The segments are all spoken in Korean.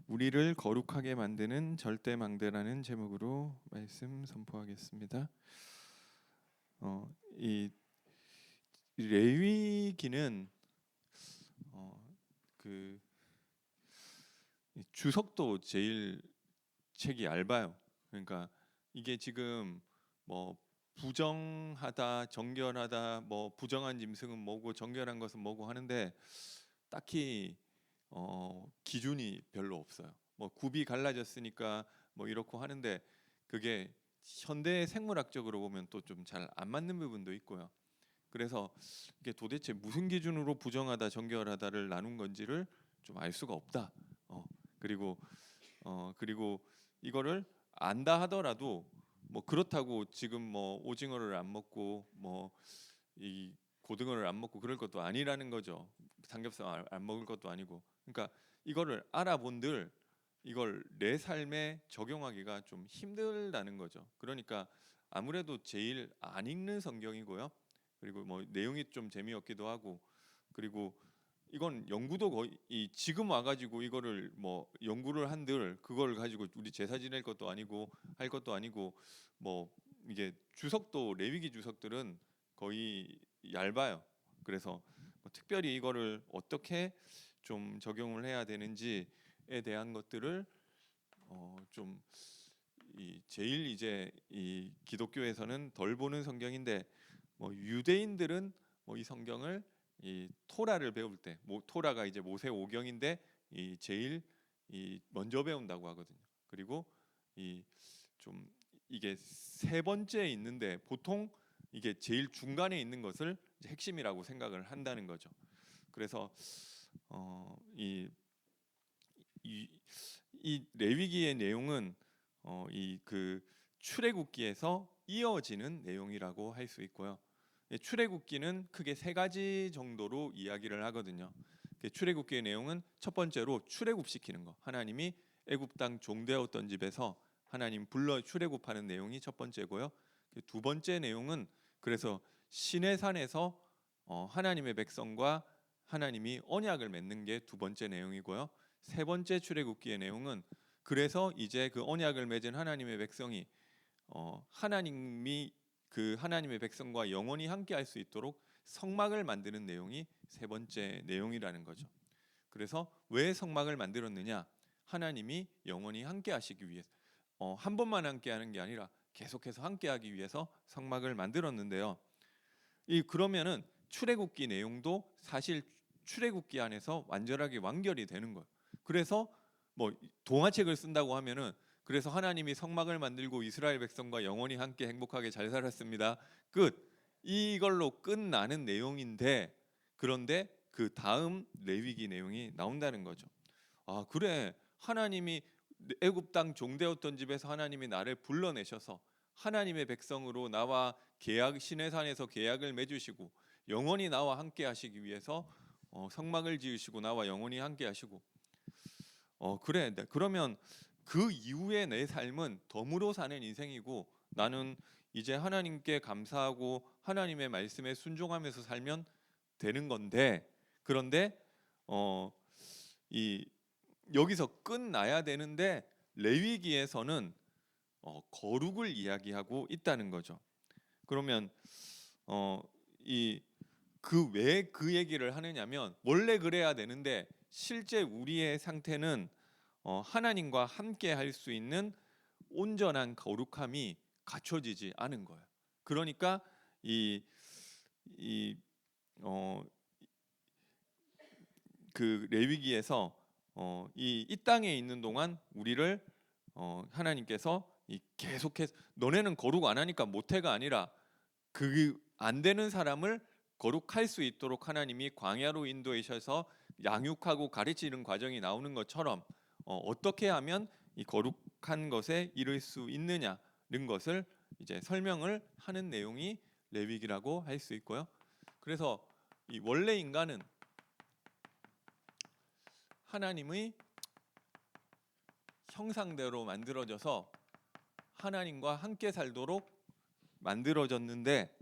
우리를 거룩하게 만드는 절대망대라는 제목으로 말씀 선포하겠습니다. 이 레위기는 그 주석도 제일 책이 얇아요. 그러니까 이게 지금 뭐 부정하다, 정결하다, 뭐 부정한 짐승은 뭐고 정결한 것은 뭐고 하는데 딱히 기준이 별로 없어요. 뭐 굽이 갈라졌으니까 뭐 이렇고 하는데 그게 현대 생물학적으로 보면 또 좀 잘 안 맞는 부분도 있고요. 그래서 이게 도대체 무슨 기준으로 부정하다, 정결하다를 나눈 건지를 좀 알 수가 없다. 그리고 그리고 이거를 안다 하더라도 뭐 그렇다고 지금 뭐 오징어를 안 먹고 뭐 이 고등어를 안 먹고 그럴 것도 아니라는 거죠. 삼겹살 안 먹을 것도 아니고. 그러니까 이거를 알아본들 이걸 내 삶에 적용하기가 좀 힘들다는 거죠. 그러니까 아무래도 제일 안 읽는 성경이고요. 그리고 뭐 내용이 좀 재미없기도 하고 그리고 이건 연구도 거의 지금 와가지고 이거를 뭐 연구를 한들 그걸 가지고 우리 제사 지낼 것도 아니고 할 것도 아니고 뭐 이게 주석도 레위기 주석들은 거의 얇아요. 그래서 뭐 특별히 이거를 어떻게 좀 적용을 해야 되는지에 대한 것들을 좀 제일 이제 이 기독교에서는 덜 보는 성경인데 뭐 유대인들은 뭐 이 성경을 이 토라를 배울 때 토라가 이제 모세 오경인데 이 제일 이 먼저 배운다고 하거든요. 그리고 이 좀 이게 세 번째에 있는데 보통 이게 제일 중간에 있는 것을 이제 핵심이라고 생각을 한다는 거죠. 그래서 이 이 레위기의 내용은 이 그 출애굽기에서 이어지는 내용이라고 할 수 있고요. 출애굽기는 크게 세 가지 정도로 이야기를 하거든요. 출애굽기의 내용은 첫 번째로 출애굽시키는 거. 하나님이 애굽 땅 종되었던 집에서 하나님 불러 출애굽하는 내용이 첫 번째고요. 두 번째 내용은 그래서 시내산에서 하나님의 백성과 하나님이 언약을 맺는 게 두 번째 내용이고요. 세 번째 출애굽기의 내용은 그래서 이제 그 언약을 맺은 하나님의 백성이 하나님이 그 하나님의 백성과 영원히 함께 할 수 있도록 성막을 만드는 내용이 세 번째 내용이라는 거죠. 그래서 왜 성막을 만들었느냐? 하나님이 영원히 함께 하시기 위해서 한 번만 함께 하는 게 아니라 계속해서 함께 하기 위해서 성막을 만들었는데요. 그러면은 출애굽기 내용도 사실 출애굽기 안에서 완전하게 완결이 되는 거예요. 그래서 뭐 동화책을 쓴다고 하면은 그래서 하나님이 성막을 만들고 이스라엘 백성과 영원히 함께 행복하게 잘 살았습니다. 끝. 이걸로 끝나는 내용인데 그런데 그 다음 레위기 내용이 나온다는 거죠. 아, 그래. 하나님이 애굽 땅 종되었던 집에서 하나님이 나를 불러내셔서 하나님의 백성으로 나와 계약 시내산에서 계약을 맺으시고 영원히 나와 함께 하시기 위해서 성막을 지으시고 나와 영원히 함께 하시고 그래. 그러면 그 이후에 내 삶은 덤으로 사는 인생이고 나는 이제 하나님께 감사하고 하나님의 말씀에 순종하면서 살면 되는 건데 그런데 이 여기서 끝나야 되는데 레위기에서는 거룩을 이야기하고 있다는 거죠. 그러면 이 그 왜 그 얘기를 하느냐면 원래 그래야 되는데 실제 우리의 상태는 하나님과 함께 할 수 있는 온전한 거룩함이 갖춰지지 않은 거예요. 그러니까 이 그 레위기에서 이 땅에 있는 동안 우리를 하나님께서 계속해서 너네는 거룩 안 하니까 못해가 아니라 그 안 되는 사람을 거룩할 수 있도록 하나님이 광야로 인도하셔서 양육하고 가르치는 과정이 나오는 것처럼 어떻게 하면 이 거룩한 것에 이를 수 있느냐는 것을 이제 설명을 하는 내용이 레위기라고 할 수 있고요. 그래서 이 원래 인간은 하나님의 형상대로 만들어져서 하나님과 함께 살도록 만들어졌는데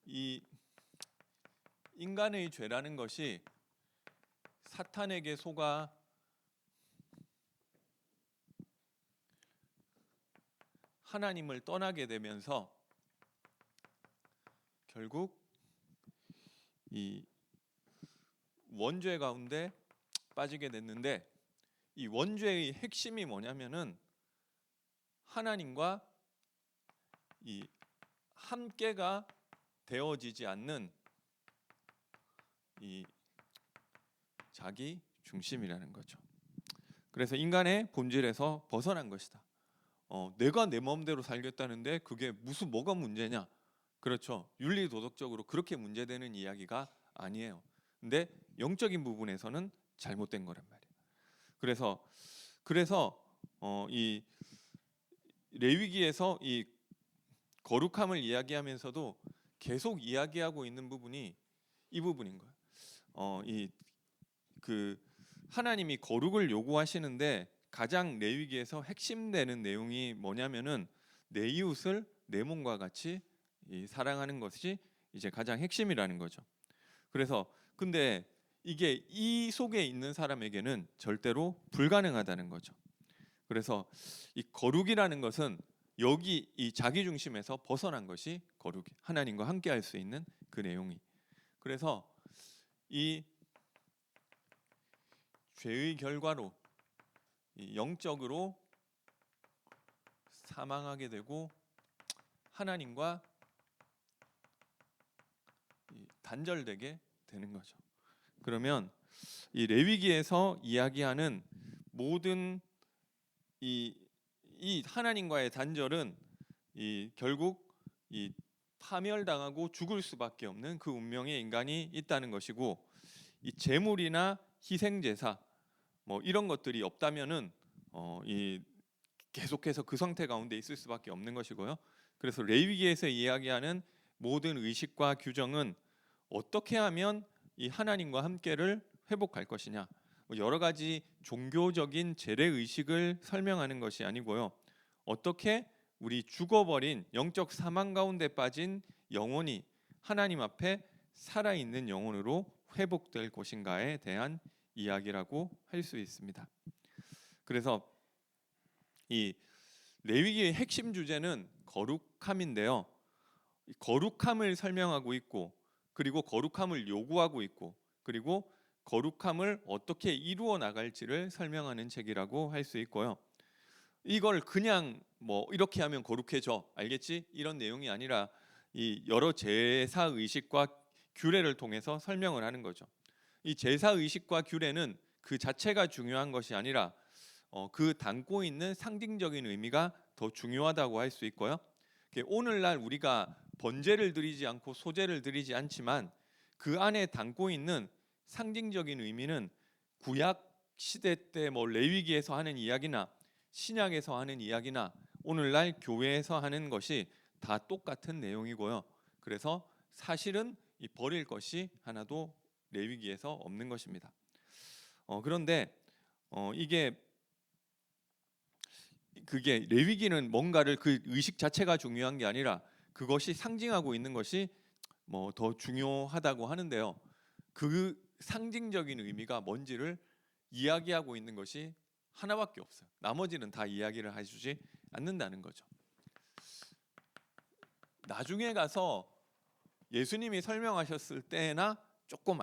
이 인간의 죄라는 것이 사탄에게 속아 하나님을 떠나게 되면서 결국 이 원죄 가운데 빠지게 됐는데, 이 원죄의 핵심이 뭐냐면은 하나님과 이 함께가 되어지지 않는 이 자기 중심이라는 거죠. 그래서 인간의 본질에서 벗어난 것이다. 내가 내 마음대로 살겠다는데 그게 무슨 뭐가 문제냐? 그렇죠. 윤리 도덕적으로 그렇게 문제되는 이야기가 아니에요. 근데 영적인 부분에서는 잘못된 거란 말이에요. 그래서 이 레위기에서 이 거룩함을 이야기하면서도 계속 이야기하고 있는 부분이 이 부분인 거예요. 그 하나님이 거룩을 요구하시는데 가장 레위기에서 핵심되는 내용이 뭐냐면은 내 이웃을 내 몸과 같이 사랑하는 것이 이제 가장 핵심이라는 거죠. 그래서 근데 이게 이 속에 있는 사람에게는 절대로 불가능하다는 거죠. 그래서 이 거룩이라는 것은 여기 이 자기 중심에서 벗어난 것이 거룩이, 하나님과 함께 할 수 있는 그 내용이. 그래서 이 죄의 결과로 이 영적으로 사망하게 되고 하나님과 단절되게 되는 거죠. 그러면 이 레위기에서 이야기하는 모든 이 하나님과의 단절은 결국 이 파멸당하고 죽을 수밖에 없는 그 운명의 인간이 있다는 것이고, 이 제물이나 희생제사 뭐 이런 것들이 없다면은 이 계속해서 그 상태 가운데 있을 수밖에 없는 것이고요. 그래서 레위기에서 이야기하는 모든 의식과 규정은 어떻게 하면 이 하나님과 함께를 회복할 것이냐, 여러 가지 종교적인 재래 의식을 설명하는 것이 아니고요. 어떻게 우리 죽어버린 영적 사망 가운데 빠진 영혼이 하나님 앞에 살아있는 영혼으로 회복될 것인가에 대한 이야기라고 할 수 있습니다. 그래서 이 레위기의 핵심 주제는 거룩함인데요. 거룩함을 설명하고 있고, 그리고 거룩함을 요구하고 있고, 그리고 거룩함을 어떻게 이루어 나갈지를 설명하는 책이라고 할 수 있고요. 이걸 그냥 뭐 이렇게 하면 거룩해져, 알겠지? 이런 내용이 아니라 이 여러 제사 의식과 규례를 통해서 설명을 하는 거죠. 이 제사 의식과 규례는 그 자체가 중요한 것이 아니라 그 담고 있는 상징적인 의미가 더 중요하다고 할 수 있고요. 오늘날 우리가 번제를 드리지 않고 소제를 드리지 않지만 그 안에 담고 있는 상징적인 의미는 구약 시대 때 뭐 레위기에서 하는 이야기나 신약에서 하는 이야기나 오늘날 교회에서 하는 것이 다 똑같은 내용이고요. 그래서 사실은 이 버릴 것이 하나도 레위기에서 없는 것입니다. 그런데 이게 그게 레위기는 뭔가를 그 의식 자체가 중요한 게 아니라 그것이 상징하고 있는 것이 뭐 더 중요하다고 하는데요. 그 상징적인 의미가 뭔지를 이야기하고 있는 것이 하나밖에 없어요. 나머지는 다 이야기를 해주지 않는다는 거죠. 나중에 가서 예수님이 설명하셨을 때나 조금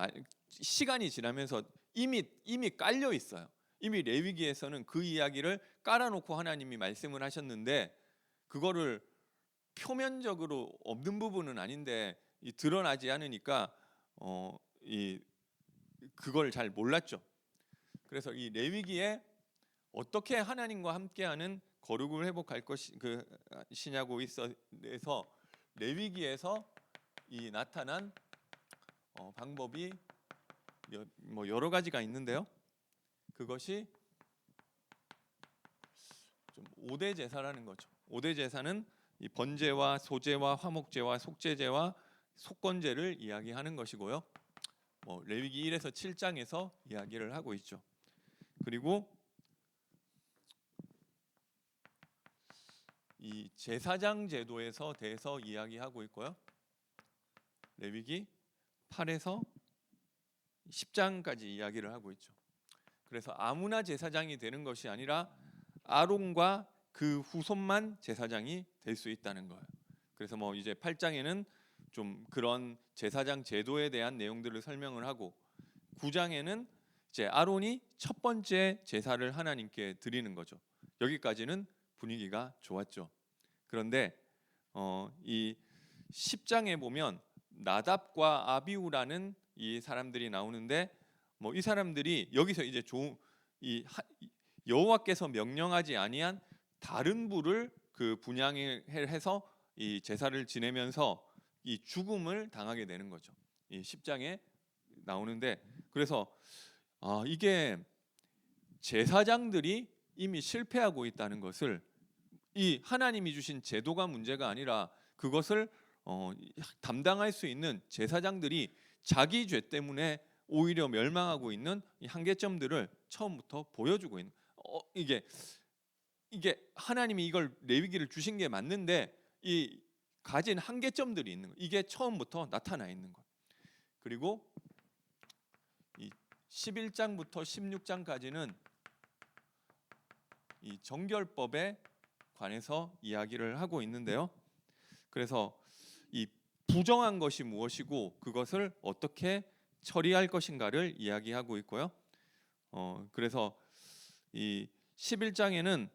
시간이 지나면서 이미 깔려 있어요. 이미 레위기에서는 그 이야기를 깔아놓고 하나님이 말씀을 하셨는데 그거를 표면적으로 없는 부분은 아닌데 드러나지 않으니까 그걸 잘 몰랐죠. 그래서 이 레위기에 어떻게 하나님과 함께하는 거룩을 회복할 것이냐고 있어서 레위기에서 이 나타난 방법이 뭐 여러 가지가 있는데요. 그것이 좀 5대 제사라는 거죠. 5대 제사는 이 번제와 소제와 화목제와 속죄제와 속건제를 이야기하는 것이고요. 뭐 레위기 1에서 7장에서 이야기를 하고 있죠. 그리고 이 제사장 제도에서 대해서 이야기하고 있고요. 레위기 8에서 10장까지 이야기를 하고 있죠. 그래서 아무나 제사장이 되는 것이 아니라 아론과 그 후손만 제사장이 될 수 있다는 거예요. 그래서 뭐 이제 8장에는 좀 그런 제사장 제도에 대한 내용들을 설명을 하고 9장에는 이제 아론이 첫 번째 제사를 하나님께 드리는 거죠. 여기까지는 분위기가 좋았죠. 그런데 이 10장에 보면 나답과 아비후라는 이 사람들이 나오는데 뭐 이 사람들이 여기서 이제 여호와께서 명령하지 아니한 다른 부를 그 분양을 해서 이 제사를 지내면서 이 죽음을 당하게 되는 거죠. 이 10장에 나오는데 그래서 이게 제사장들이 이미 실패하고 있다는 것을 이 하나님이 주신 제도가 문제가 아니라 그것을 담당할 수 있는 제사장들이 자기 죄 때문에 오히려 멸망하고 있는 이 한계점들을 처음부터 보여주고 있는 이게 하나님이 이걸 레위기를 주신 게 맞는데 이 가진 한계점들이 있는 거 이게 처음부터 나타나 있는 것. 그리고 이 11장부터 16장까지는 이 정결법에 관해서 이야기를 하고 있는데요. 그래서 이 부정한 것이 무엇이고 그것을 어떻게 처리할 것인가를 이야기하고 있고요. 그래서 이 11장에는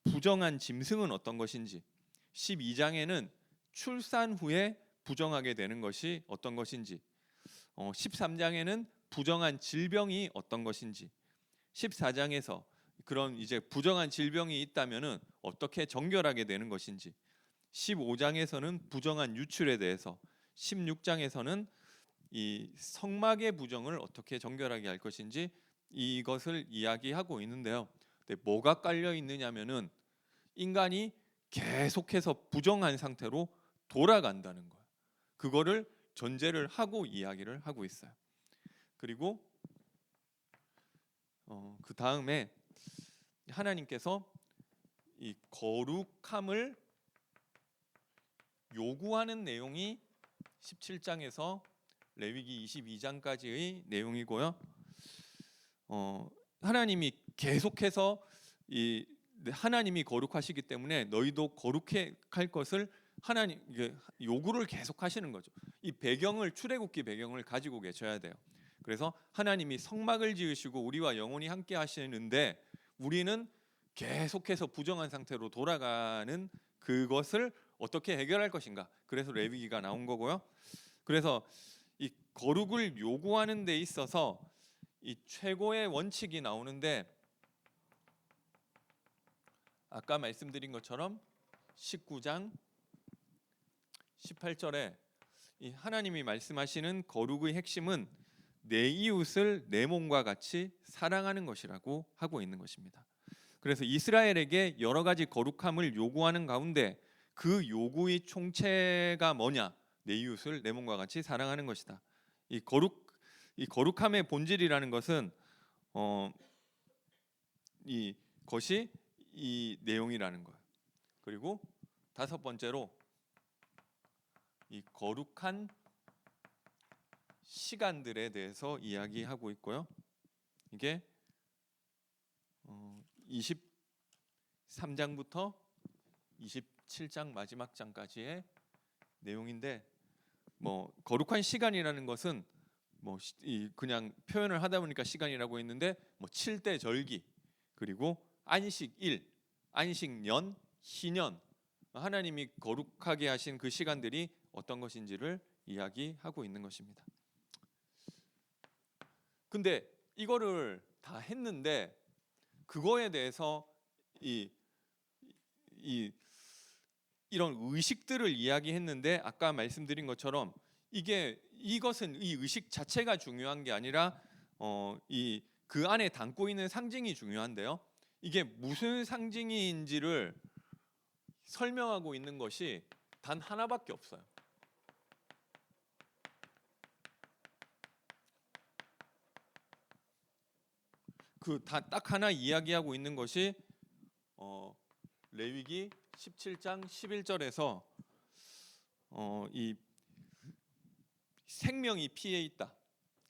부정한 짐승은 어떤 것인지, 12장에는 출산 후에 부정하게 되는 것이 어떤 것인지, 13장에는 부정한 질병이 어떤 것인지, 14장에서 그런 이제 부정한 질병이 있다면은 어떻게 정결하게 되는 것인지, 15장에서는 부정한 유출에 대해서, 16장에서는 이 성막의 부정을 어떻게 정결하게 할 것인지 이것을 이야기하고 있는데요. 근데 뭐가 깔려 있느냐면은 인간이 계속해서 부정한 상태로 돌아간다는 거예요. 그거를 전제를 하고 이야기를 하고 있어요. 그리고 그 다음에 하나님께서 이 거룩함을 요구하는 내용이 17장에서 레위기 22장까지의 내용이고요. 하나님이 계속해서 하나님이 거룩하시기 때문에 너희도 거룩해 할 것을 하나님 요구를 계속하시는 거죠. 이 배경을 출애굽기 배경을 가지고 계셔야 돼요. 그래서 하나님이 성막을 지으시고 우리와 영원히 함께 하시는데 우리는 계속해서 부정한 상태로 돌아가는 그것을 어떻게 해결할 것인가. 그래서 레위기가 나온 거고요. 그래서 이 거룩을 요구하는 데 있어서 이 최고의 원칙이 나오는데 아까 말씀드린 것처럼 19장 18절에 이 하나님이 말씀하시는 거룩의 핵심은 내 이웃을 내 몸과 같이 사랑하는 것이라고 하고 있는 것입니다. 그래서 이스라엘에게 여러 가지 거룩함을 요구하는 가운데 그 요구의 총체가 뭐냐? 내 이웃을 내 몸과 같이 사랑하는 것이다. 이 거룩함의 본질이라는 것은 이것이 이 내용이라는 거예요. 그리고 다섯 번째로 이 거룩한 시간들에 대해서 이야기하고 있고요. 이게 23장부터 27장 마지막 장까지의 내용인데 뭐 거룩한 시간이라는 것은 뭐 그냥 표현을 하다 보니까 시간이라고 했는데 뭐 7대 절기 그리고 안식일, 안식년, 희년 하나님이 거룩하게 하신 그 시간들이 어떤 것인지를 이야기하고 있는 것입니다. 근데 이거를 다 했는데 그거에 대해서 이런 의식들을 이야기했는데 아까 말씀드린 것처럼 이것은 이 의식 자체가 중요한 게 아니라 그 안에 담고 있는 상징이 중요한데요. 이게 무슨 상징인지를 설명하고 있는 것이 단 하나밖에 없어요. 그 딱 하나 이야기하고 있는 것이 레위기 17장 11절에서 이 생명이 피에 있다.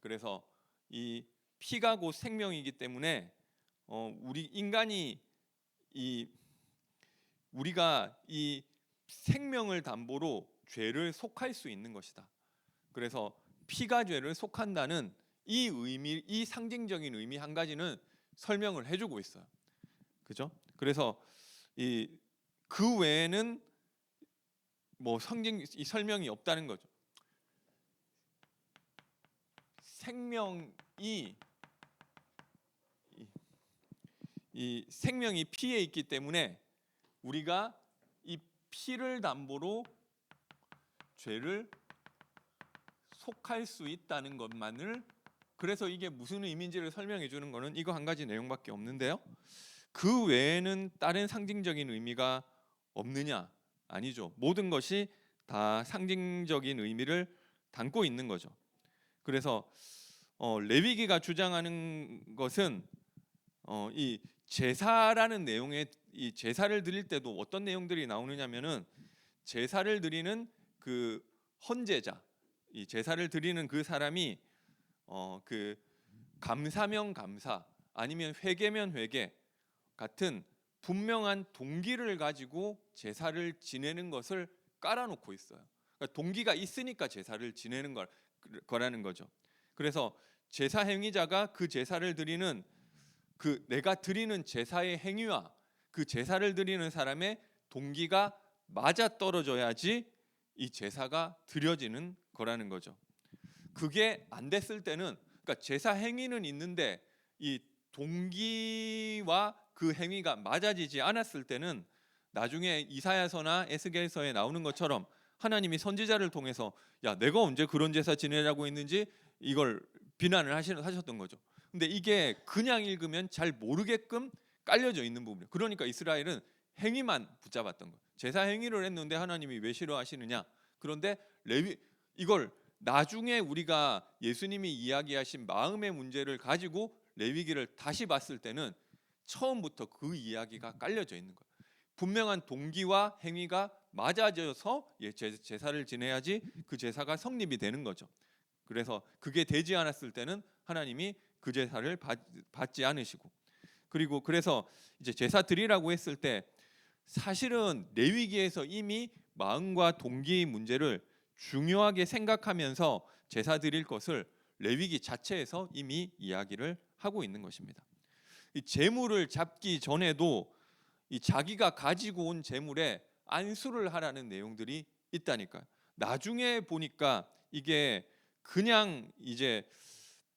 그래서 이 피가 곧 생명이기 때문에 우리 인간이 우리가 이 생명을 담보로 죄를 속할 수 있는 것이다. 그래서 피가 죄를 속한다는 이 의미, 이 상징적인 의미 한 가지는 설명을 해주고 있어요. 그죠? 그래서 그 외에는 뭐 이 설명이 없다는 거죠. 이 생명이 피에 있기 때문에 우리가 이 피를 담보로 죄를 속할 수 있다는 것만을, 그래서 이게 무슨 의미인지를 설명해 주는 거는 이거 한 가지 내용밖에 없는데요. 그 외에는 다른 상징적인 의미가 없느냐? 아니죠. 모든 것이 다 상징적인 의미를 담고 있는 거죠. 그래서 레위기가 주장하는 것은 이 제사라는 내용에, 이 제사를 드릴 때도 어떤 내용들이 나오느냐면은 제사를 드리는 그 헌제자, 이 제사를 드리는 그 사람이 그 감사면 감사 아니면 회개면 회개 같은 분명한 동기를 가지고 제사를 지내는 것을 깔아놓고 있어요. 그러니까 동기가 있으니까 제사를 지내는 거라는 거죠. 그래서 제사 행위자가 그 제사를 드리는 그 내가 드리는 제사의 행위와 그 제사를 드리는 사람의 동기가 맞아 떨어져야지 이 제사가 드려지는 거라는 거죠. 그게 안 됐을 때는, 그러니까 제사 행위는 있는데 이 동기와 그 행위가 맞아지지 않았을 때는 나중에 이사야서나 에스겔서에 나오는 것처럼 하나님이 선지자를 통해서 야 내가 언제 그런 제사 지내라고 했는지 이걸 비난을 하셨던 거죠. 근데 이게 그냥 읽으면 잘 모르게끔 깔려져 있는 부분이에요. 그러니까 이스라엘은 행위만 붙잡았던 거예요. 제사 행위를 했는데 하나님이 왜 싫어하시느냐? 그런데 이걸 나중에 우리가 예수님이 이야기하신 마음의 문제를 가지고 레위기를 다시 봤을 때는 처음부터 그 이야기가 깔려져 있는 거예요. 분명한 동기와 행위가 맞아져서 제사를 지내야지 그 제사가 성립이 되는 거죠. 그래서 그게 되지 않았을 때는 하나님이 그 제사를 받지 않으시고, 그리고 그래서 이제 제사 드리라고 했을 때 사실은 레위기에서 이미 마음과 동기의 문제를 중요하게 생각하면서 제사 드릴 것을 레위기 자체에서 이미 이야기를 하고 있는 것입니다. 이 재물을 잡기 전에도 이 자기가 가지고 온 재물에 안수를 하라는 내용들이 있다니까요. 나중에 보니까 이게 그냥 이제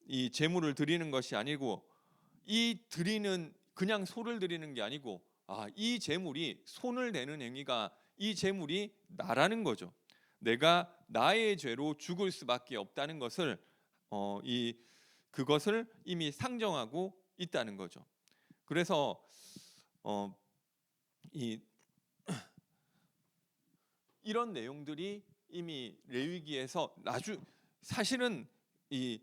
이 재물을 드리는 것이 아니고 이 드리는 그냥 소를 드리는 게 아니고 이 재물이 손을 대는 행위가 이 재물이 나라는 거죠. 내가 나의 죄로 죽을 수밖에 없다는 것을 그것을 이미 상정하고 있다는 거죠. 그래서 이런 내용들이 이미 레위기에서 사실은 이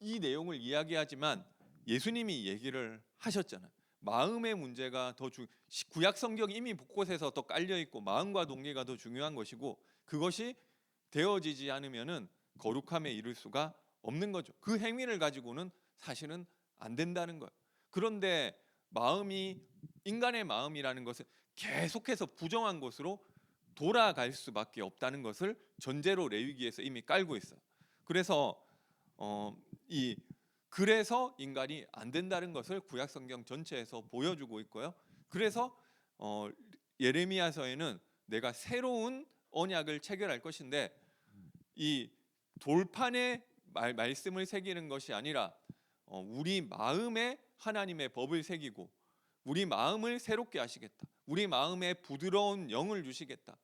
내용을 이야기하지만 예수님이 얘기를 하셨잖아요. 마음의 문제가 구약 성경 이미 곳곳에서 더 깔려 있고 마음과 동기가 더 중요한 것이고 그것이 되어지지 않으면은 거룩함에 이를 수가 없는 거죠. 그 행위를 가지고는 사실은 안 된다는 거예요. 그런데 인간의 마음이라는 것은 계속해서 부정한 것으로 돌아갈 수밖에 없다는 것을 전제로 레위기에서 이미 깔고 있어요. 그래서 그래서 인간이 안 된다는 것을 구약 성경 전체에서 보여주고 있고요. 그래서 예레미야서에는 내가 새로운 언약을 체결할 것인데 이 돌판에 말씀을 새기는 것이 아니라 우리 마음에 하나님의 법을 새기고 우리 마음을 새롭게 하시겠다. 우리 마음에 부드러운 영을 주시겠다.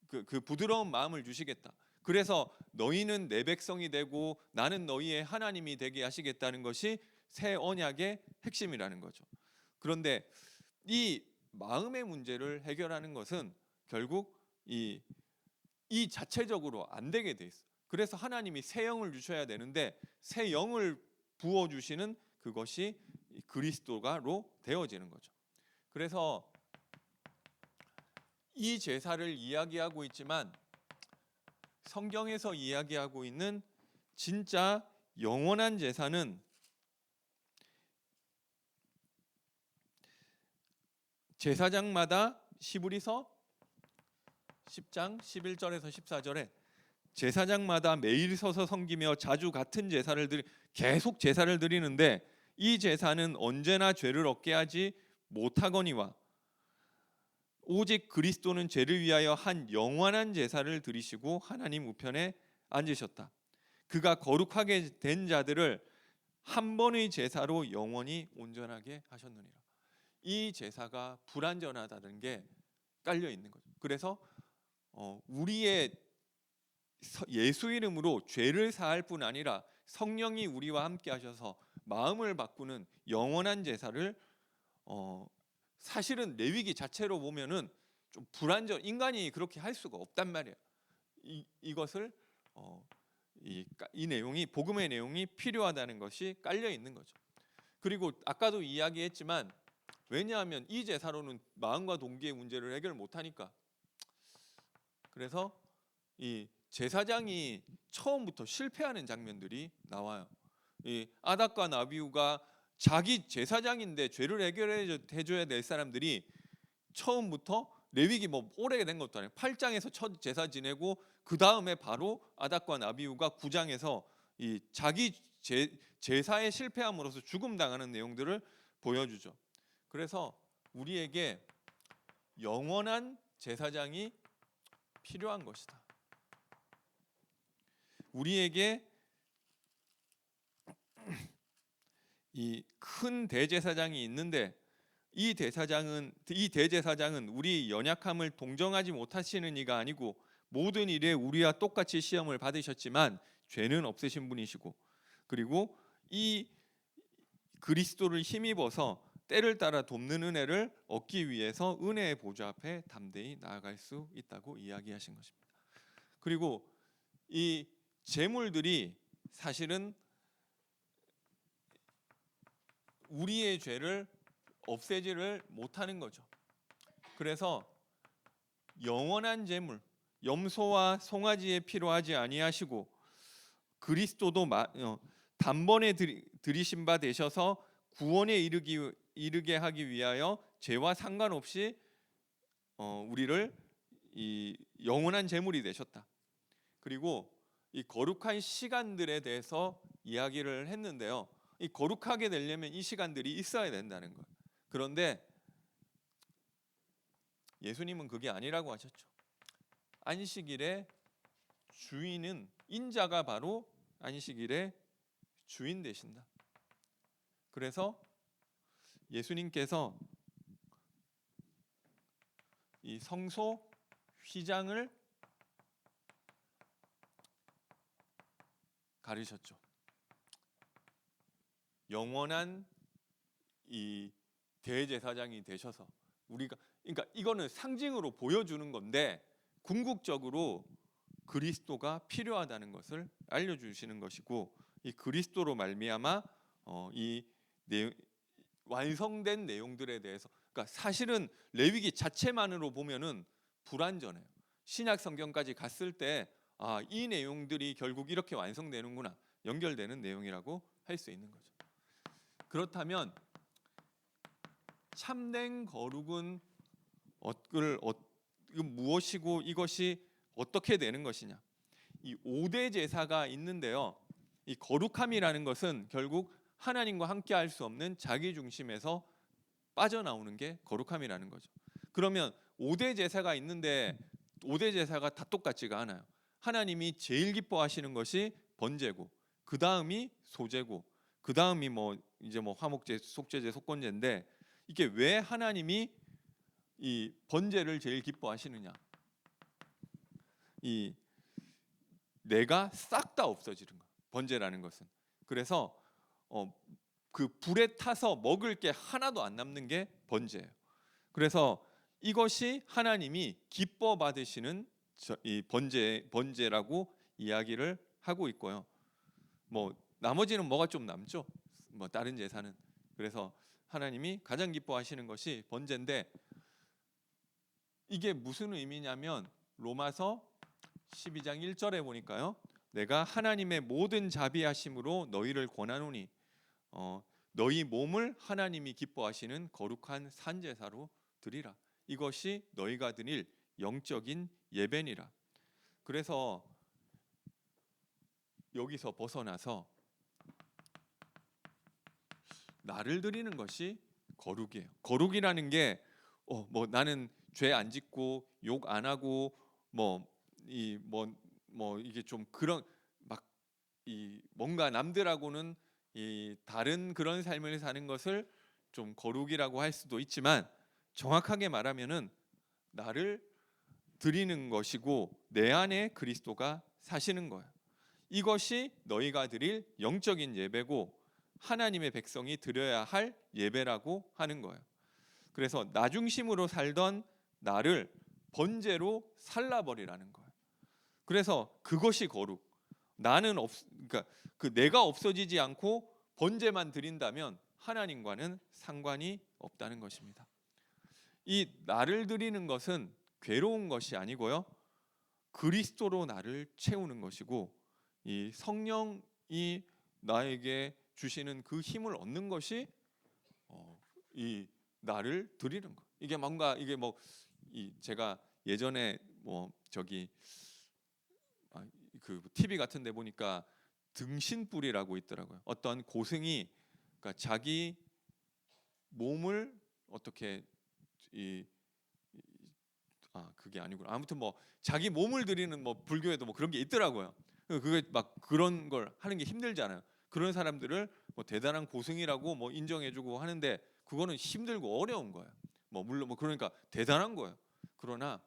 그 부드러운 마음을 주시겠다. 그래서 너희는 내 백성이 되고 나는 너희의 하나님이 되게 하시겠다는 것이 새 언약의 핵심이라는 거죠. 그런데 이 마음의 문제를 해결하는 것은 결국 이 자체적으로 안 되게 돼 있어. 그래서 하나님이 새 영을 주셔야 되는데 새 영을 부어 주시는 그것이 그리스도가로 되어지는 거죠. 그래서 이 제사를 이야기하고 있지만 성경에서 이야기하고 있는 진짜 영원한 제사는 제사장마다 히브리서 10장 11절에서 14절에 제사장마다 매일 서서 섬기며 자주 같은 계속 제사를 드리는데 이 제사는 언제나 죄를 얻게 하지 못하거니와 오직 그리스도는 죄를 위하여 한 영원한 제사를 드리시고 하나님 우편에 앉으셨다. 그가 거룩하게 된 자들을 한 번의 제사로 영원히 온전하게 하셨느니라. 이 제사가 불완전하다는 게 깔려 있는 거죠. 그래서 우리의 예수 이름으로 죄를 사할 뿐 아니라 성령이 우리와 함께 하셔서 마음을 바꾸는 영원한 제사를 사실은 레위기 자체로 보면은 좀 불완전, 인간이 그렇게 할 수가 없단 말이에요. 이것을 이 내용이, 복음의 내용이 필요하다는 것이 깔려 있는 거죠. 그리고 아까도 이야기했지만, 왜냐하면 이 제사로는 마음과 동기의 문제를 해결 못하니까. 그래서 이 제사장이 처음부터 실패하는 장면들이 나와요. 이 아닥과 나비우가 자기 제사장인데 죄를 해결해줘야 될 사람들이 처음부터, 레위기 뭐 오래된 것도 아니고 8장에서 첫 제사 지내고 그 다음에 바로 아닥과 나비우가 9장에서 이 자기 제사에 실패함으로써 죽음 당하는 내용들을 보여주죠. 그래서 우리에게 영원한 제사장이 필요한 것이다. 우리에게 이 큰 대제사장이 있는데 이 대제사장은 우리 연약함을 동정하지 못하시는 이가 아니고 모든 일에 우리와 똑같이 시험을 받으셨지만 죄는 없으신 분이시고, 그리고 이 그리스도를 힘입어서 때를 따라 돕는 은혜를 얻기 위해서 은혜의 보좌 앞에 담대히 나아갈 수 있다고 이야기하신 것입니다. 그리고 이 제물들이 사실은 우리의 죄를 없애지를 못하는 거죠. 그래서 영원한 제물, 염소와 송아지에 필요하지 아니하시고 그리스도도 단번에 들이신 바 되셔서 구원에 이르게 하기 위하여 죄와 상관없이 우리를 이 영원한 제물이 되셨다. 그리고 이 거룩한 시간들에 대해서 이야기를 했는데요. 이 거룩하게 되려면 이 시간들이 있어야 된다는 거예요. 그런데 예수님은 그게 아니라고 하셨죠. 안식일의 주인은, 인자가 바로 안식일의 주인 되신다. 그래서 예수님께서 이 성소 휘장을 가르셨죠. 영원한 이 대제사장이 되셔서 그러니까 이거는 상징으로 보여주는 건데 궁극적으로 그리스도가 필요하다는 것을 알려주시는 것이고, 이 그리스도로 말미암아 이 완성된 내용들에 대해서, 그러니까 사실은 레위기 자체만으로 보면은 불완전해요. 신약 성경까지 갔을 때 이 내용들이 결국 이렇게 완성되는구나, 연결되는 내용이라고 할 수 있는 거죠. 그렇다면 참된 거룩은 무엇이고 이것이 어떻게 되는 것이냐? 이 5대 제사가 있는데요. 이 거룩함이라는 것은 결국 하나님과 함께 할 수 없는 자기 중심에서 빠져나오는 게 거룩함이라는 거죠. 그러면 5대 제사가 있는데 5대 제사가 다 똑같지가 않아요. 하나님이 제일 기뻐하시는 것이 번제고, 그 다음이 소제고, 그 다음이 이제 화목제, 속죄제, 속건제인데, 이게 왜 하나님이 이 번제를 제일 기뻐하시느냐? 이 내가 싹 다 없어지는 거야, 번제라는 것은. 그래서 그 불에 타서 먹을 게 하나도 안 남는 게 번제예요. 그래서 이것이 하나님이 기뻐 받으시는 이 번제라고 이야기를 하고 있고요. 나머지는 뭐가 좀 남죠? 다른 제사는. 그래서 하나님이 가장 기뻐하시는 것이 번제인데, 이게 무슨 의미냐면 로마서 12장 1절에 보니까요. 내가 하나님의 모든 자비하심으로 너희를 권하노니 너희 몸을 하나님이 기뻐하시는 거룩한 산제사로 드리라. 이것이 너희가 드릴 영적인 예배니라. 그래서 여기서 벗어나서 나를 드리는 것이 거룩이에요. 거룩이라는 게 뭐 나는 죄 안 짓고 욕 안 하고 이게 좀 그런 막 이 뭔가 남들하고는 이 다른 그런 삶을 사는 것을 좀 거룩이라고 할 수도 있지만, 정확하게 말하면은 나를 드리는 것이고 내 안에 그리스도가 사시는 거예요. 이것이 너희가 드릴 영적인 예배고 하나님의 백성이 드려야 할 예배라고 하는 거예요. 그래서 나 중심으로 살던 나를 번제로 살라버리라는 거예요. 그래서 그것이 거룩. 그러니까 그 내가 없어지지 않고 번제만 드린다면 하나님과는 상관이 없다는 것입니다. 이 나를 드리는 것은 괴로운 것이 아니고요, 그리스도로 나를 채우는 것이고, 이 성령이 나에게 주시는 그 힘을 얻는 것이 이 나를 드리는 것. 이게 뭔가 이게 제가 예전에 그 TV 같은 데 보니까 등신불이라고 있더라고요. 어떤 고승이 그러니까 자기 몸을 어떻게 그게 아니구나. 아무튼 자기 몸을 드리는 불교에도 그런 게 있더라고요. 그게 막 그런 걸 하는 게 힘들잖아요. 그런 사람들을 대단한 고승이라고 인정해주고 하는데, 그거는 힘들고 어려운 거예요. 물론 그러니까 대단한 거예요. 그러나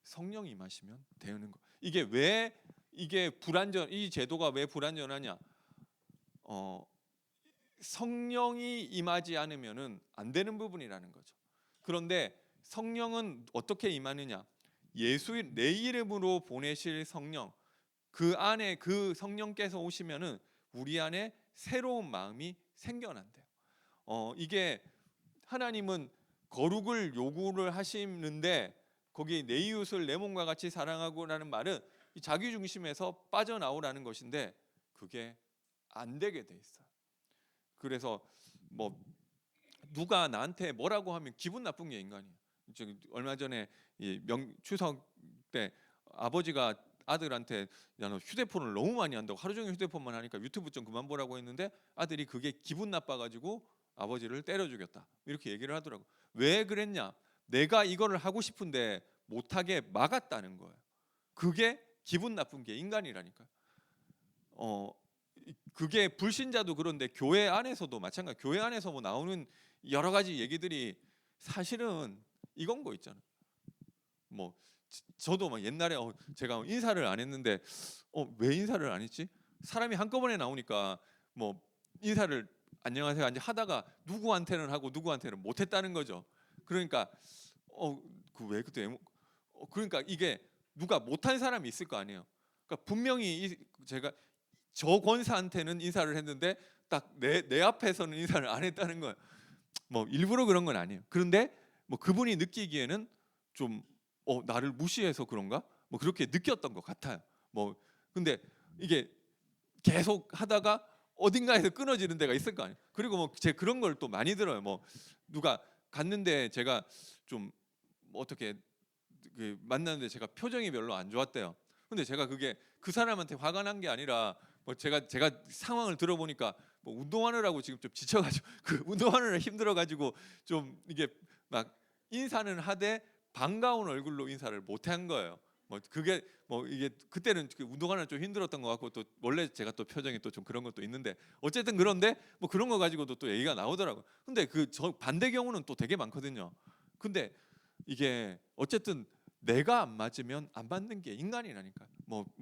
성령이 임하시면 되는 거. 이게 왜 이 제도가 왜 불완전하냐? 성령이 임하지 않으면은 안 되는 부분이라는 거죠. 그런데 성령은 어떻게 임하느냐? 내 이름으로 보내실 성령, 그 안에 그 성령께서 오시면은 우리 안에 새로운 마음이 생겨난대요. 이게 하나님은 거룩을 요구를 하시는데, 거기 내 이웃을 내 몸과 같이 사랑하고라는 말은 자기 중심에서 빠져나오라는 것인데, 그게 안 되게 돼 있어요. 그래서 누가 나한테 뭐라고 하면 기분 나쁜 게 인간이에요. 얼마 전에 추석 때 아버지가 아들한테 야, 너 휴대폰을 너무 많이 한다고, 하루 종일 휴대폰만 하니까 유튜브 좀 그만 보라고 했는데, 아들이 그게 기분 나빠가지고 아버지를 때려 죽였다, 이렇게 얘기를 하더라고. 왜 그랬냐? 내가 이거를 하고 싶은데 못하게 막았다는 거예요. 그게 기분 나쁜 게 인간이라니까. 그게 불신자도 그런데 교회 안에서도 마찬가지. 교회 안에서 나오는 여러 가지 얘기들이 사실은 이건 거 있잖아요. 저도 옛날에 제가 인사를 안 했는데 왜 인사를 안 했지? 사람이 한꺼번에 나오니까 인사를 안녕하세요 이제 하다가 누구한테는 하고 누구한테는 못 했다는 거죠. 그러니까 왜 그때 그러니까 이게 누가 못한 사람이 있을 거 아니에요. 그러니까 분명히 제가 저 권사한테는 인사를 했는데 딱 내 앞에서는 인사를 안 했다는 거예요. 일부러 그런 건 아니에요. 그런데 그분이 느끼기에는 좀 나를 무시해서 그런가? 그렇게 느꼈던 것 같아요. 근데 이게 계속 하다가 어딘가에서 끊어지는 데가 있을 거 아니에요. 그리고 제가 그런 걸 또 많이 들어요. 누가 갔는데 제가 좀 어떻게 만났는데 제가 표정이 별로 안 좋았대요. 근데 제가 그게 그 사람한테 화가 난 게 아니라 제가 상황을 들어보니까 운동하느라고 지금 좀 지쳐가지고 그 운동하느라 힘들어가지고 좀 이게 막 인사는 하되 반가운 얼굴로 인사를 못 한 거예요. 그게 이게 그때는 운동하느라 좀 힘들었던 것 같고, 또 원래 제가 또 표정이 또 좀 그런 것도 있는데, 어쨌든 그런데 그런 거 가지고도 또 얘기가 나오더라고요. 근데 저 반대 경우는 또 되게 많거든요. 근데 이게 어쨌든 내가 안 맞으면 안 맞는 게 인간이라니까.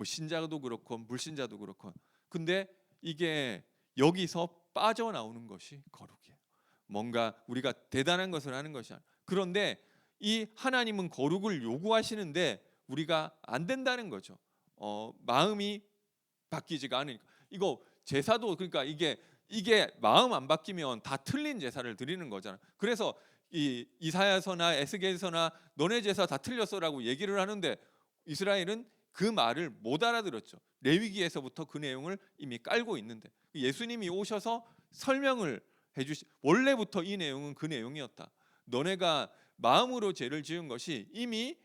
신자도 그렇고 불신자도 그렇고. 근데 이게 여기서 빠져나오는 것이 거룩이에요. 뭔가 우리가 대단한 것을 하는 것이 아니에요. 그런데 이 하나님은 거룩을 요구하시는데 우리가 안 된다는 거죠. 마음이 바뀌지가 않으니까. 이거 제사도 그러니까 이게 마음 안 바뀌면 다 틀린 제사를 드리는 거잖아요. 그래서 이 이사야서나 에스겔서나 너네 제사 다 틀렸어라고 얘기를 하는데, 이스라엘은 그 말을 못 알아들었죠. 레위기에서부터 그 내용을 이미 깔고 있는데, 예수님이 오셔서 설명을 원래부터 이 내용은 그 내용이었다. 너네가 마음으로 죄를 지은 것이 이미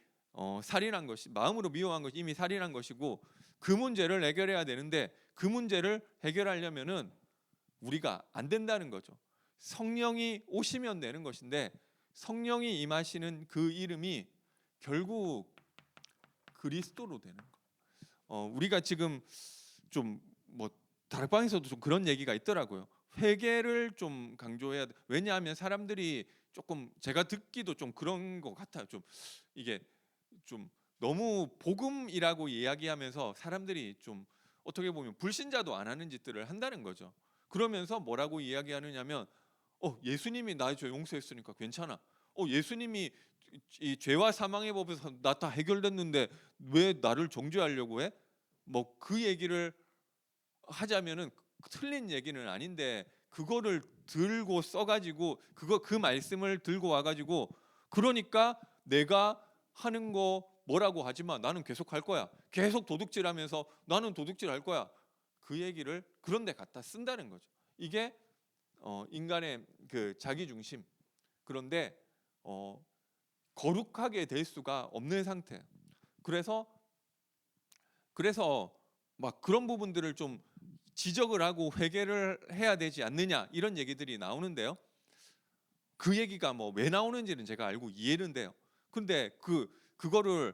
살인한 것이, 마음으로 미워한 것이 이미 살인한 것이고 그 문제를 해결해야 되는데 그 문제를 해결하려면은 우리가 안 된다는 거죠. 성령이 오시면 되는 것인데 성령이 임하시는 그 이름이 결국 그리스도로 되는 거예요. 우리가 지금 좀 뭐 다락방에서도 좀 그런 얘기가 있더라고요. 회개를 좀 강조해야 돼. 왜냐하면 사람들이 조금 제가 듣기도 좀 그런 것 같아요. 좀 이게 좀 너무 복음이라고 이야기하면서 사람들이 좀 어떻게 보면 불신자도 안 하는 짓들을 한다는 거죠. 그러면서 뭐라고 이야기하느냐면 예수님이 나의 죄 용서했으니까 괜찮아. 예수님이 이 죄와 사망의 법에서 나 다 해결됐는데 왜 나를 정죄하려고 해? 뭐 그 얘기를 하자면은 틀린 얘기는 아닌데 그거를 들고 써가지고 그 말씀을 들고 와가지고 그러니까 내가 하는 거 뭐라고 하지마, 나는 계속 할 거야. 계속 도둑질하면서 나는 도둑질 할 거야. 그 얘기를 그런데 갖다 쓴다는 거죠. 이게 인간의 그 자기 중심. 그런데 거룩하게 될 수가 없는 상태. 그래서 막 그런 부분들을 좀 지적을 하고 회개를 해야 되지 않느냐 이런 얘기들이 나오는데요. 그 얘기가 뭐 왜 나오는지는 제가 알고 이해는 돼요. 근데 그거를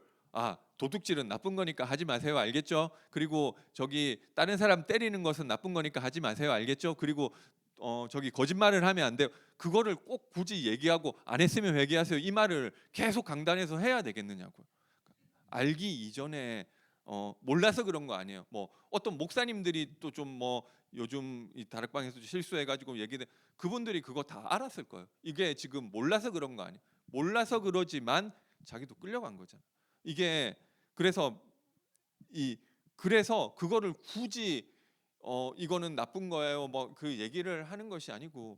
도둑질은 나쁜 거니까 하지 마세요. 알겠죠? 그리고 저기 다른 사람 때리는 것은 나쁜 거니까 하지 마세요. 알겠죠? 그리고 저기 거짓말을 하면 안 돼요. 그거를 꼭 굳이 얘기하고 안 했으면 회개하세요. 이 말을 계속 강단해서 해야 되겠느냐고요. 알기 이전에 몰라서 그런 거 아니에요. 뭐 어떤 목사님들이 또 좀 뭐 요즘 이 다락방에서 실수해가지고 얘기돼 그분들이 그거 다 알았을 거예요. 이게 지금 몰라서 그런 거 아니에요. 몰라서 그러지만 자기도 끌려간 거잖아. 이게 그래서 그래서 그거를 굳이 이거는 나쁜 거예요. 뭐 그 얘기를 하는 것이 아니고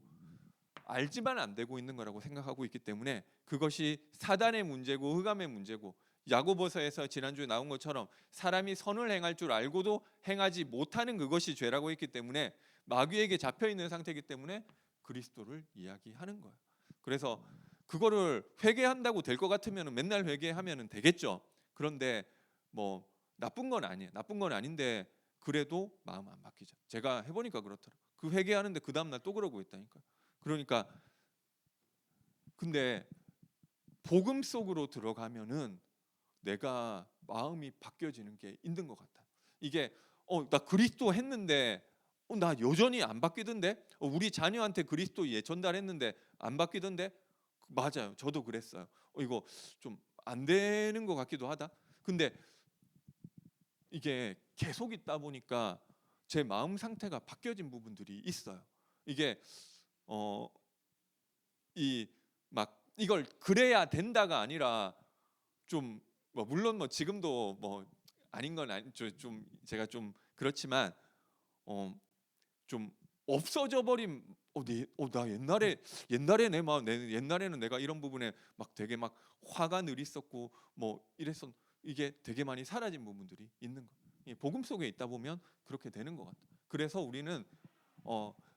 알지만 안 되고 있는 거라고 생각하고 있기 때문에 그것이 사단의 문제고 흑암의 문제고 야고보서에서 지난주에 나온 것처럼 사람이 선을 행할 줄 알고도 행하지 못하는 그것이 죄라고 했기 때문에 마귀에게 잡혀 있는 상태이기 때문에 그리스도를 이야기하는 거예요. 그래서 그거를 회개한다고 될 것 같으면 맨날 회개하면 되겠죠. 그런데 뭐 나쁜 건 아니에요. 나쁜 건 아닌데 그래도 마음 안 바뀌죠. 제가 해보니까 그렇더라고요. 그 회개하는데 그 다음날 또 그러고 있다니까요. 그러니까 근데 복음 속으로 들어가면은 내가 마음이 바뀌어지는 게 있는 것 같아요. 이게 나 그리스도 했는데 나 여전히 안 바뀌던데 우리 자녀한테 그리스도 전달했는데 안 바뀌던데 맞아요. 저도 그랬어요. 이거 좀 안 되는 것 같기도 하다. 근데 이게 계속 있다 보니까 제 마음 상태가 바뀌어진 부분들이 있어요. 이게 이 막 이걸 그래야 된다가 아니라 좀 뭐 물론 뭐 지금도 뭐 아닌 건 좀 제가 좀 그렇지만 좀 없어져 버린 나 옛날에 내 마음 옛날에는 내가 이런 부분에 막 되게 막 화가 늘 있었고 뭐 이랬었 이게 되게 많이 사라진 부분들이 있는 거. 복음 속에 있다 보면 그렇게 되는 것 같아요. 그래서 우리는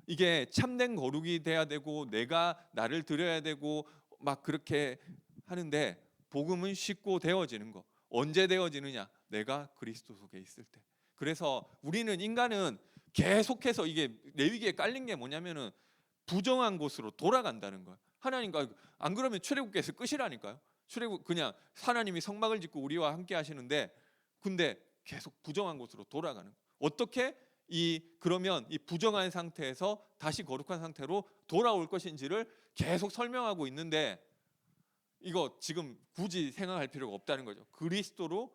이게 참된 거룩이 돼야 되고 내가 나를 드려야 되고 막 그렇게 하는데 복음은 쉽고 되어지는 거. 언제 되어지느냐? 내가 그리스도 속에 있을 때. 그래서 우리는 인간은 계속해서 이게 레위기에 깔린 게 뭐냐면은 부정한 곳으로 돌아간다는 거예요. 하나님과 안 그러면 출애굽께서 끝이라니까요. 출애굽 그냥 하나님이 성막을 짓고 우리와 함께 하시는데 근데 계속 부정한 곳으로 돌아가는 거예요. 어떻게 그러면 이 부정한 상태에서 다시 거룩한 상태로 돌아올 것인지를 계속 설명하고 있는데 이거 지금 굳이 생각할 필요가 없다는 거죠. 그리스도로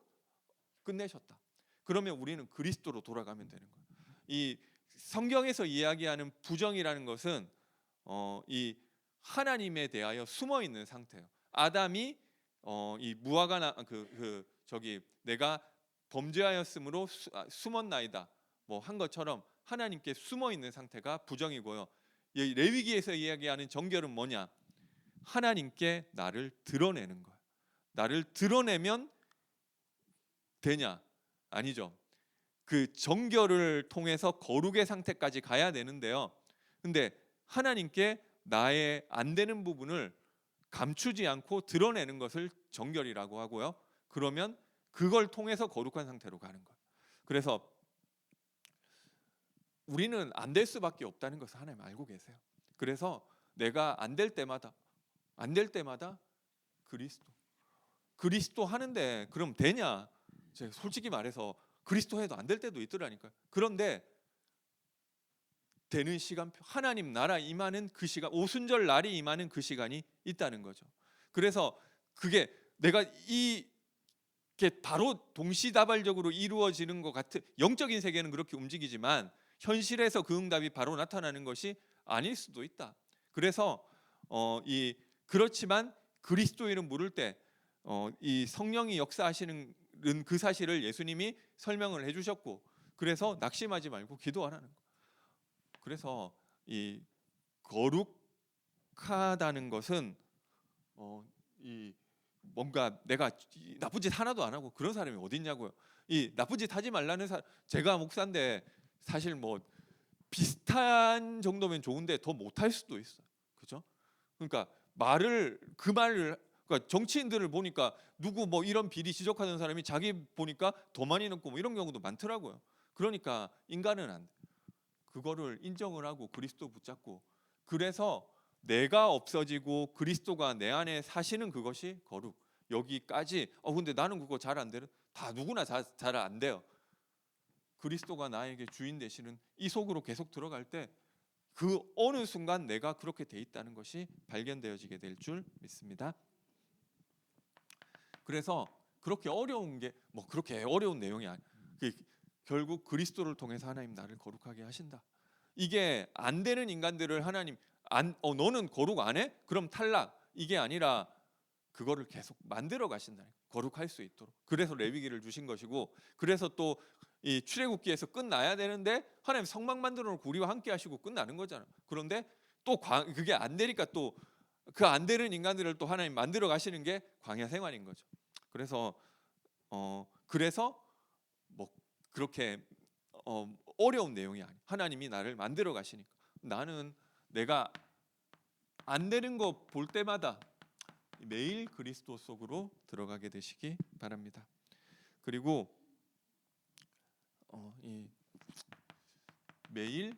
끝내셨다. 그러면 우리는 그리스도로 돌아가면 되는 거예요. 이 성경에서 이야기하는 부정이라는 것은 이 하나님에 대하여 숨어 있는 상태예요. 아담이 이 무화과 저기 내가 범죄하였으므로 숨었나이다 뭐 한 것처럼 하나님께 숨어 있는 상태가 부정이고요. 이 레위기에서 이야기하는 정결은 뭐냐? 하나님께 나를 드러내는 거예요. 나를 드러내면 되냐? 아니죠. 그 정결을 통해서 거룩의 상태까지 가야 되는데요. 근데 하나님께 나의 안 되는 부분을 감추지 않고 드러내는 것을 정결이라고 하고요. 그러면 그걸 통해서 거룩한 상태로 가는 거예요. 그래서 우리는 안 될 수밖에 없다는 것을 하나님 알고 계세요. 그래서 내가 안 될 때마다 그리스도 하는데 그럼 되냐? 제가 솔직히 말해서 그리스도 해도 안 될 때도 있더라니까요. 그런데 되는 시간표, 하나님 나라 임하는 그 시간, 오순절 날이 임하는 그 시간이 있다는 거죠. 그래서 그게 내가 이게 바로 동시다발적으로 이루어지는 것 같은, 영적인 세계는 그렇게 움직이지만 현실에서 그 응답이 바로 나타나는 것이 아닐 수도 있다. 그래서 그렇지만 그리스도인은 물을 때 이 성령이 역사하시는 그 사실을 예수님이 설명을 해주셨고, 그래서 낙심하지 말고 기도하라는 거. 그래서 이 거룩하다는 것은 이 뭔가 내가 나쁜 짓 하나도 안 하고 그런 사람이 어디 있냐고요. 이 나쁜 짓 하지 말라는 제가 목사인데 사실 뭐 비슷한 정도면 좋은데 더 못할 수도 있어요. 그죠? 그러니까 말을 그러니까 정치인들을 보니까 누구 뭐 이런 비리 지적하는 사람이 자기 보니까 더 많이 넣고 뭐 이런 경우도 많더라고요. 그러니까 인간은 안 돼. 그거를 인정을 하고 그리스도 붙잡고, 그래서 내가 없어지고 그리스도가 내 안에 사시는 그것이 거룩. 여기까지 근데 나는 그거 잘 안 되는, 다 누구나 잘 안 돼요. 그리스도가 나에게 주인 되시는 이 속으로 계속 들어갈 때 그 어느 순간 내가 그렇게 돼 있다는 것이 발견되어지게 될 줄 믿습니다. 그래서 그렇게 어려운 게 뭐 그렇게 어려운 내용이 아니에요. 결국 그리스도를 통해서 하나님 나를 거룩하게 하신다. 이게 안 되는 인간들을 하나님 너는 거룩 안 해? 그럼 탈락. 이게 아니라 그거를 계속 만들어 가신다. 거룩할 수 있도록. 그래서 레위기를 주신 것이고, 그래서 또 이 출애굽기에서 끝나야 되는데 하나님 성막 만들어 놓고 우리와 함께 하시고 끝나는 거잖아. 그런데 또 그게 안 되니까 또 그 안 되는 인간들을 또 하나님 만들어 가시는 게 광야 생활인 거죠. 그래서 뭐 그렇게 어려운 내용이 아니에요. 하나님이 나를 만들어 가시니까 나는 내가 안 되는 거 볼 때마다 매일 그리스도 속으로 들어가게 되시기 바랍니다. 그리고 매일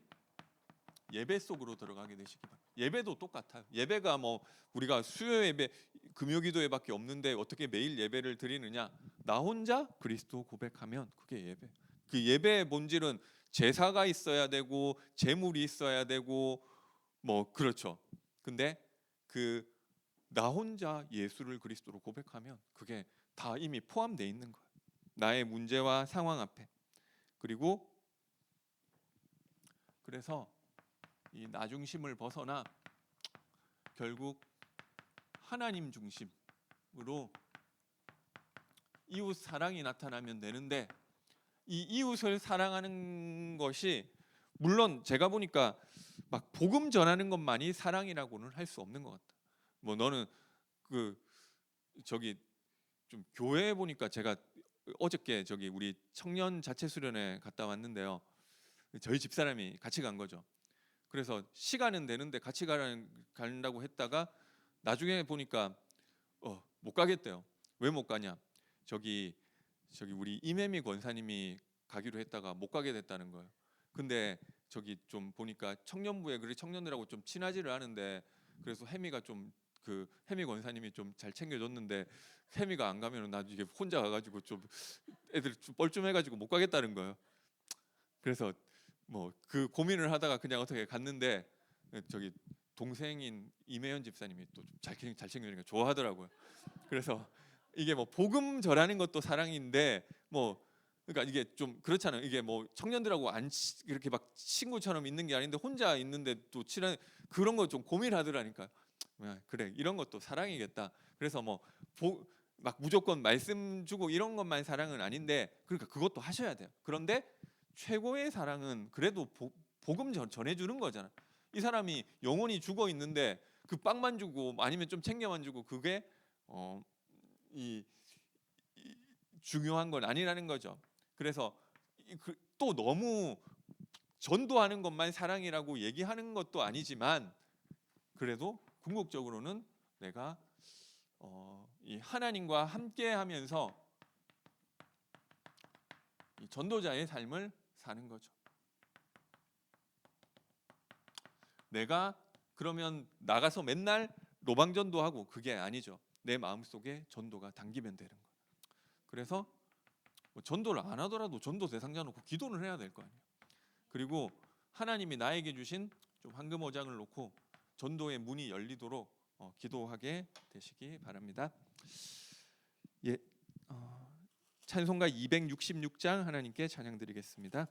예배 속으로 들어가게 되시기 바랍니다. 예배도 똑같아요. 예배가 뭐 우리가 수요 예배, 금요 기도회밖에 없는데 어떻게 매일 예배를 드리느냐? 나 혼자 그리스도 고백하면 그게 예배. 그 예배의 본질은 제사가 있어야 되고 제물이 있어야 되고 뭐 그렇죠. 근데 그 나 혼자 예수를 그리스도로 고백하면 그게 다 이미 포함되어 있는 거예요. 나의 문제와 상황 앞에. 그래서 이 나 중심을 벗어나 결국 하나님 중심으로 이웃 사랑이 나타나면 되는데, 이 이웃을 사랑하는 것이 물론 제가 보니까 막 복음 전하는 것만이 사랑이라고는 할 수 없는 것 같다. 뭐 너는 저기 좀 교회에 보니까 제가 어저께 저기 우리 청년 자체 수련회 갔다 왔는데요. 저희 집사람이 같이 간 거죠. 그래서 시간은 되는데 같이 간다고 했다가 나중에 보니까 못 가겠대요. 왜 못 가냐? 저기 우리 이매미 권사님이 가기로 했다가 못 가게 됐다는 거예요. 근데 저기 좀 보니까 청년부에 그리 청년들하고 좀 친하지를 않은데, 그래서 혜미가 좀 혜미 권사님이 좀 잘 챙겨줬는데 혜미가 안 가면은 나중에 혼자 가가지고 좀 애들 좀 뻘쭘해가지고 못 가겠다는 거예요. 그래서 뭐 그 고민을 하다가 그냥 어떻게 갔는데 저기 동생인 이매연 집사님이 또 잘 챙겨주니까 좋아하더라고요. 그래서 이게 뭐 복음 전하는 것도 사랑인데 뭐 그러니까 이게 좀 그렇잖아요. 이게 뭐 청년들하고 이렇게 막 친구처럼 있는 게 아닌데 혼자 있는데 또 친한 그런 거 좀 고민하더라니까. 그래 이런 것도 사랑이겠다. 그래서 막 무조건 말씀 주고 이런 것만 사랑은 아닌데, 그러니까 그것도 하셔야 돼요. 그런데 최고의 사랑은 그래도 복음 전해주는 거잖아. 이 사람이 영혼이 죽어 있는데 그 빵만 주고 아니면 좀 챙겨만 주고 그게 이 중요한 건 아니라는 거죠. 그래서 또 너무 전도하는 것만 사랑이라고 얘기하는 것도 아니지만, 그래도 궁극적으로는 내가 이 하나님과 함께하면서 이 전도자의 삶을 사는 거죠. 내가 그러면 나가서 맨날 로방전도하고 그게 아니죠. 내 마음속에 전도가 담기면 되는 거예요. 그래서 뭐 전도를 안 하더라도 전도 대상자 놓고 기도를 해야 될 거 아니에요. 그리고 하나님이 나에게 주신 좀 황금어장을 놓고 전도의 문이 열리도록 기도하게 되시기 바랍니다. 예, 찬송가 266장 하나님께 찬양드리겠습니다.